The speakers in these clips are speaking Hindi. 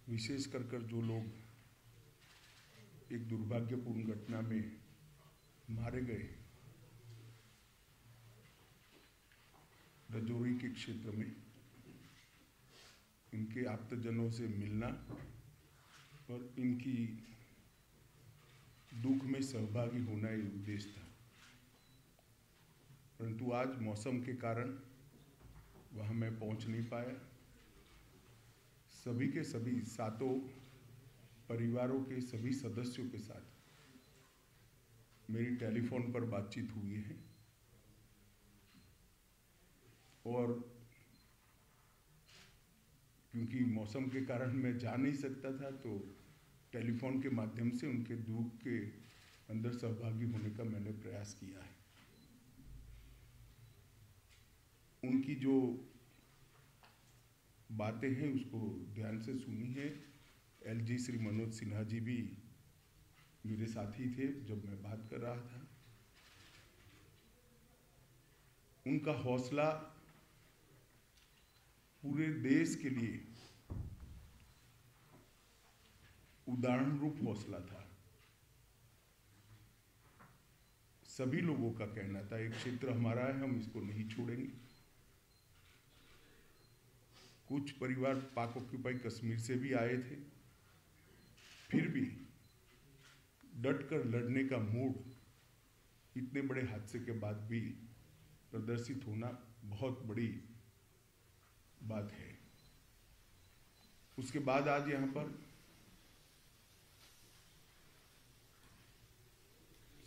विशेष कर जो लोग एक दुर्भाग्यपूर्ण घटना में मारे गए, रजौरी के क्षेत्र में, इनके आप्तजनों से मिलना और इनकी दुख में सहभागी होना ये उद्देश्य था। परंतु आज मौसम के कारण वहाँ मैं पहुँच नहीं पाया। सभी के सभी सातों परिवारों के सभी सदस्यों के साथ मेरी टेलीफोन पर बातचीत हुई है और क्योंकि मौसम के कारण मैं जा नहीं सकता था तो टेलीफोन के माध्यम से उनके दुख के अंदर सहभागी होने का मैंने प्रयास किया है। उनकी जो बातें हैं उसको ध्यान से सुनी है। एलजी श्री मनोज सिन्हा जी भी मेरे साथी थे जब मैं बात कर रहा था। उनका हौसला पूरे देश के लिए उदाहरण रूप हौसला था। सभी लोगों का कहना था एक क्षेत्र हमारा है, हम इसको नहीं छोड़ेंगे। कुछ परिवार पाक ऑक्यूपाई कश्मीर से भी आए थे, फिर भी डटकर लड़ने का मूड इतने बड़े हादसे के बाद भी प्रदर्शित होना बहुत बड़ी बात है। उसके बाद आज यहाँ पर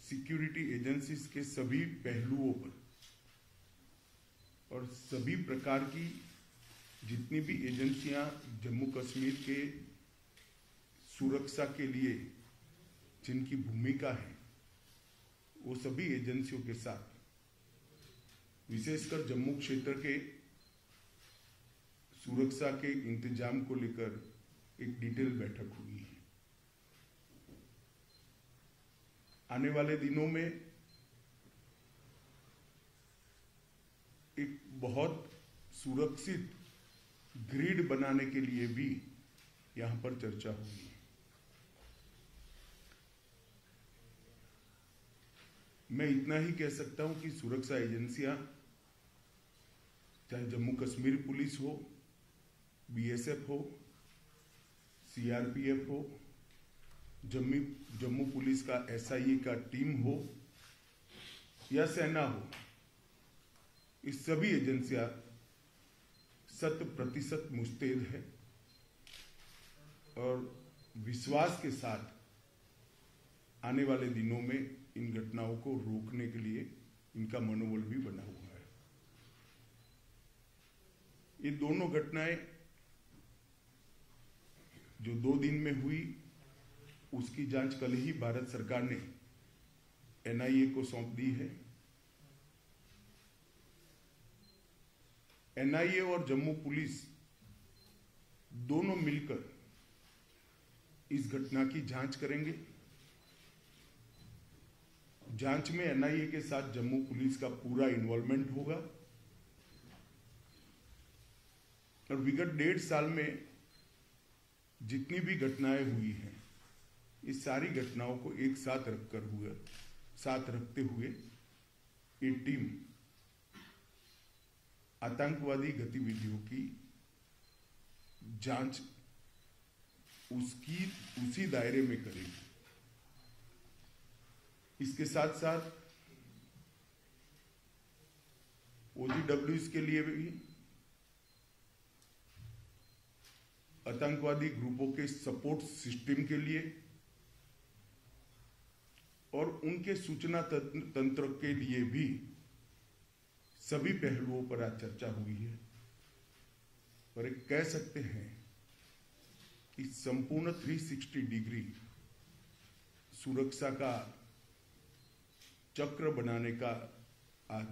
सिक्योरिटी एजेंसीज के सभी पहलुओं पर और सभी प्रकार की जितनी भी एजेंसियां जम्मू कश्मीर के सुरक्षा के लिए जिनकी भूमिका है, वो सभी एजेंसियों के साथ विशेषकर जम्मू क्षेत्र के सुरक्षा के इंतजाम को लेकर एक डिटेल बैठक हुई है। आने वाले दिनों में एक बहुत सुरक्षित ग्रिड बनाने के लिए भी यहां पर चर्चा हुई है। मैं इतना ही कह सकता हूं कि सुरक्षा एजेंसियां चाहे जम्मू कश्मीर पुलिस हो, बीएसएफ हो, सीआरपीएफ हो, जम्मू पुलिस का एसआईए का टीम हो या सेना हो, इस सभी एजेंसियां 100% मुस्तैद है और विश्वास के साथ आने वाले दिनों में इन घटनाओं को रोकने के लिए इनका मनोबल भी बना हुआ है। ये दोनों घटनाएं जो 2 दिन में हुई, उसकी जांच कल ही भारत सरकार ने एनआईए को सौंप दी है। एनआईए और जम्मू पुलिस दोनों मिलकर इस घटना की जांच करेंगे। जांच में एनआईए के साथ जम्मू पुलिस का पूरा इन्वॉल्वमेंट होगा और विगत 1.5 साल में जितनी भी घटनाएं हुई हैं, इस सारी घटनाओं को एक साथ रखते हुए ये टीम आतंकवादी गतिविधियों की जांच उसी दायरे में करेगी। इसके साथ साथ ओजीडब्ल्यूएस के लिए भी आतंकवादी ग्रुपों के सपोर्ट सिस्टम के लिए और उनके सूचना तंत्र के लिए भी सभी पहलुओं पर आज चर्चा हुई है। और एक कह सकते हैं कि संपूर्ण 360 डिग्री सुरक्षा का चक्र बनाने का आज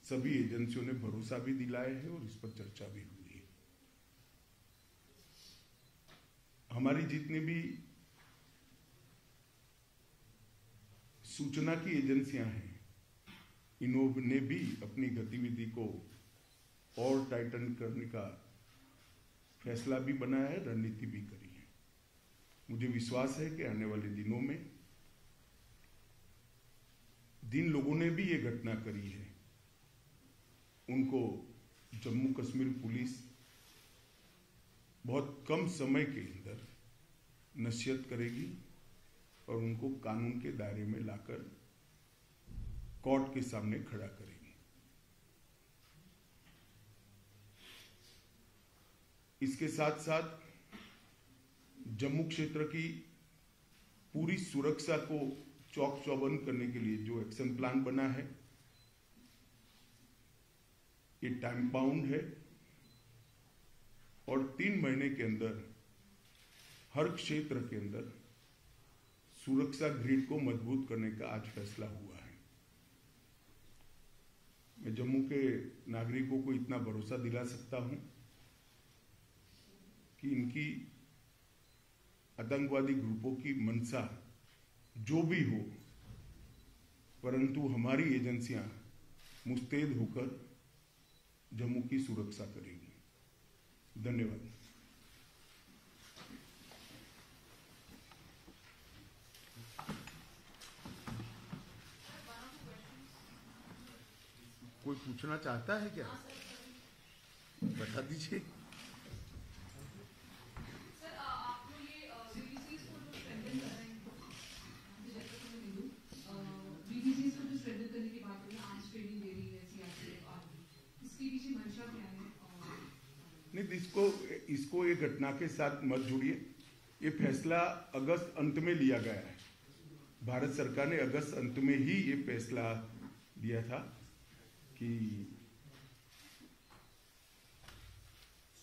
सभी एजेंसियों ने भरोसा भी दिलाया है और इस पर चर्चा भी हुई है। हमारी जितनी भी सूचना की एजेंसियां हैं, इन्होंने भी अपनी गतिविधि को और टाइटन करने का फैसला भी बनाया है, रणनीति भी करी है। मुझे विश्वास है कि आने वाले दिनों में जिन लोगों ने भी ये घटना करी है उनको जम्मू कश्मीर पुलिस बहुत कम समय के अंदर नसीहत करेगी और उनको कानून के दायरे में लाकर कोर्ट के सामने खड़ा करेगी। इसके साथ साथ जम्मू क्षेत्र की पूरी सुरक्षा को चौक चौबंद करने के लिए जो एक्शन प्लान बना है ये टाइम बाउंड है और 3 महीने के अंदर हर क्षेत्र के अंदर सुरक्षा ग्रिड को मजबूत करने का आज फैसला हुआ है। मैं जम्मू के नागरिकों को इतना भरोसा दिला सकता हूं कि इनकी आतंकवादी ग्रुपों की मंशा जो भी हो, परंतु हमारी एजेंसियां मुस्तैद होकर जम्मू की सुरक्षा करेगी। धन्यवाद। कोई पूछना चाहता है क्या? बता दीजिए। नहीं, इसको ये घटना के साथ मत जोड़िए। ये फैसला अगस्त अंत में लिया गया है। भारत सरकार ने अगस्त अंत में ही ये फैसला दिया था कि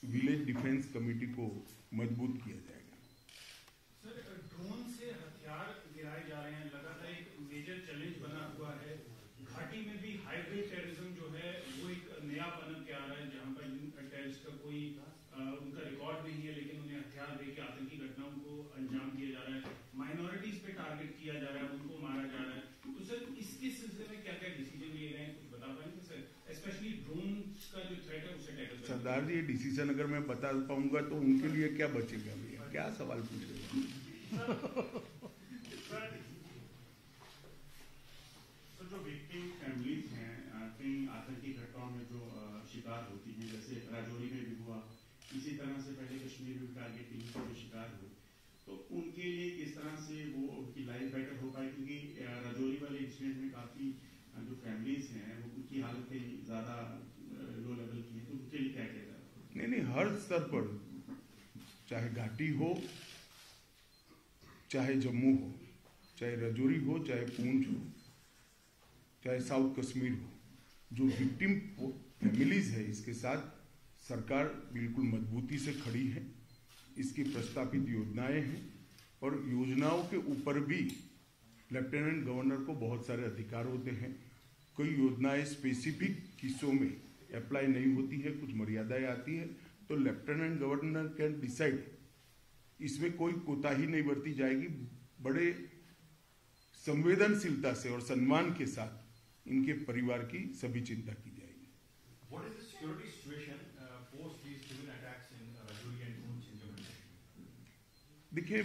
विलेज डिफेंस कमेटी को मजबूत किया जाएगा। सर, ड्रोन से हथियार गिराए जा रहे हैं, लगातार एक मेजर चैलेंज बना हुआ है। घाटी में भी हाइब्रिड टेररिज्म जो है वो एक नया पनप के आ रहा है, जहां पर टेररिस्ट का कोई उनका रिकॉर्ड नहीं है, लेकिन उन्हें हथियार देकर आतंकी घटनाओं को अंजाम दिया जा रहा है। माइनॉरिटीज पे टारगेट किया जा रहा है, उनको मारा जा रहा है। तो सर, इसके सिलसिले में क्या क्या डिसीजन लिए गए हैं, कुछ बता पाएंगे सर? स्पेशली ड्रोन का जो थ्रेट है उसे टैकल करना। सरदार जी, ये डिसीजन अगर मैं बता पाऊंगा तो उनके लिए क्या बचेगा भैया? क्या सवाल पूछ रहे हैं? जो विक्टिम फैमिलीज हैं कई आतंकी घटनाओं में जो शिकार होती हैं, जैसे राजौरी में भी हुआ, इसी तरह से पहले कश्मीर में टारगेटिंग के जो शिकार हुए, तो उनके लिए किस तरह से वो उनकी लाइफ बेटर हो पाए? क्योंकि राजौरी वाले इंसिडेंट में काफी जो फैमिलीज हैं वो उनकी हालतें ज्यादा लो लेवल की है, तो उनके लिए क्या कहता है? नहीं, हर स्तर पर, चाहे घाटी हो, चाहे जम्मू हो, चाहे राजौरी हो, चाहे पूंछ हो, चाहे साउथ कश्मीर हो, जो विक्टिम फैमिलीज है इसके साथ सरकार बिल्कुल मजबूती से खड़ी है। इसकी प्रस्तावित योजनाएं हैं और योजनाओं के ऊपर भी लेफ्टिनेंट गवर्नर को बहुत सारे अधिकार होते हैं। कोई योजनाएं स्पेसिफिक किस्सों में अप्लाई नहीं होती है, कुछ मर्यादाएं आती है, तो लेफ्टिनेंट गवर्नर कैन डिसाइड। इसमें कोई कोताही नहीं बरती जाएगी। बड़े संवेदनशीलता से और सम्मान के साथ इनके परिवार की सभी चिंता की जाएगी। What is the security situation post these civil attacks in Rajouri and Poonch in Jammu? देखिए,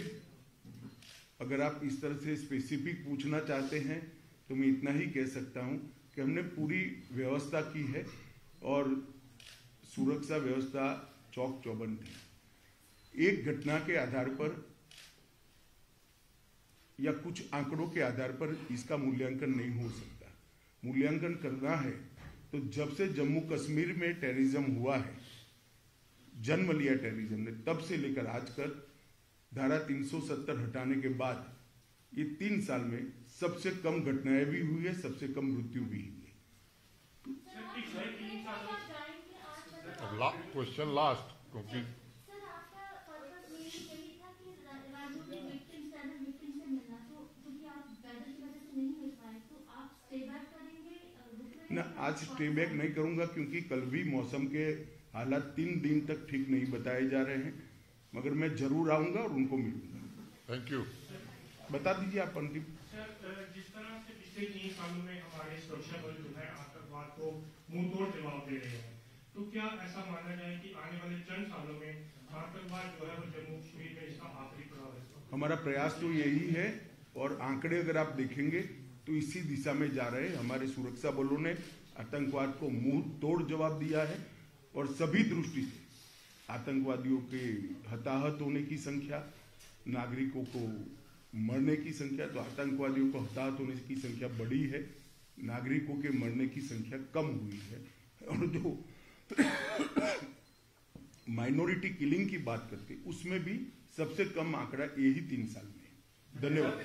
अगर आप इस तरह से स्पेसिफिक पूछना चाहते हैं तो मैं इतना ही कह सकता हूं कि हमने पूरी व्यवस्था की है और सुरक्षा व्यवस्था चौक चौबंद है। एक घटना के आधार पर या कुछ आंकड़ों के आधार पर इसका मूल्यांकन नहीं हो सकता। मूल्यांकन करना है तो जब से जम्मू कश्मीर में टेररिज्म हुआ है, जन्म लिया टेररिज्म ने, तब से लेकर आज तक धारा 370 हटाने के बाद ये 3 साल में सबसे कम घटनाएं भी हुई है, सबसे कम मृत्यु भी हुई है। क्वेश्चन लास्ट, क्योंकि ना, आज स्टे बैक नहीं करूंगा क्योंकि कल भी मौसम के हालात 3 दिन तक ठीक नहीं बताए जा रहे हैं, मगर मैं जरूर आऊंगा और उनको मिलूंगा। Thank you. बता दीजिए आप अंतिम। सर, जिस तरह से पिछले 3 सालों में हमारे सुरक्षा बल जो है आतंकवाद को मुंह तोड़ जवाब दे रहे हैं, तो क्या ऐसा माना जाए कि आने वाले चंद सालों में आतंकवाद जो है वो जम्मू कश्मीर में इसका आखिरी पड़ाव है? हमारा प्रयास तो यही है और आंकड़े अगर आप देखेंगे तो इसी दिशा में जा रहे हैं। हमारे सुरक्षा बलों ने आतंकवाद को मुंह तोड़ जवाब दिया है और सभी दृष्टि से आतंकवादियों के हताहत होने की संख्या, नागरिकों को मरने की संख्या, तो आतंकवादियों को हताहत होने की संख्या बढ़ी है, नागरिकों के मरने की संख्या कम हुई है। और जो माइनॉरिटी किलिंग की बात करते उसमें भी सबसे कम आंकड़ा यही 3 साल में है। धन्यवाद।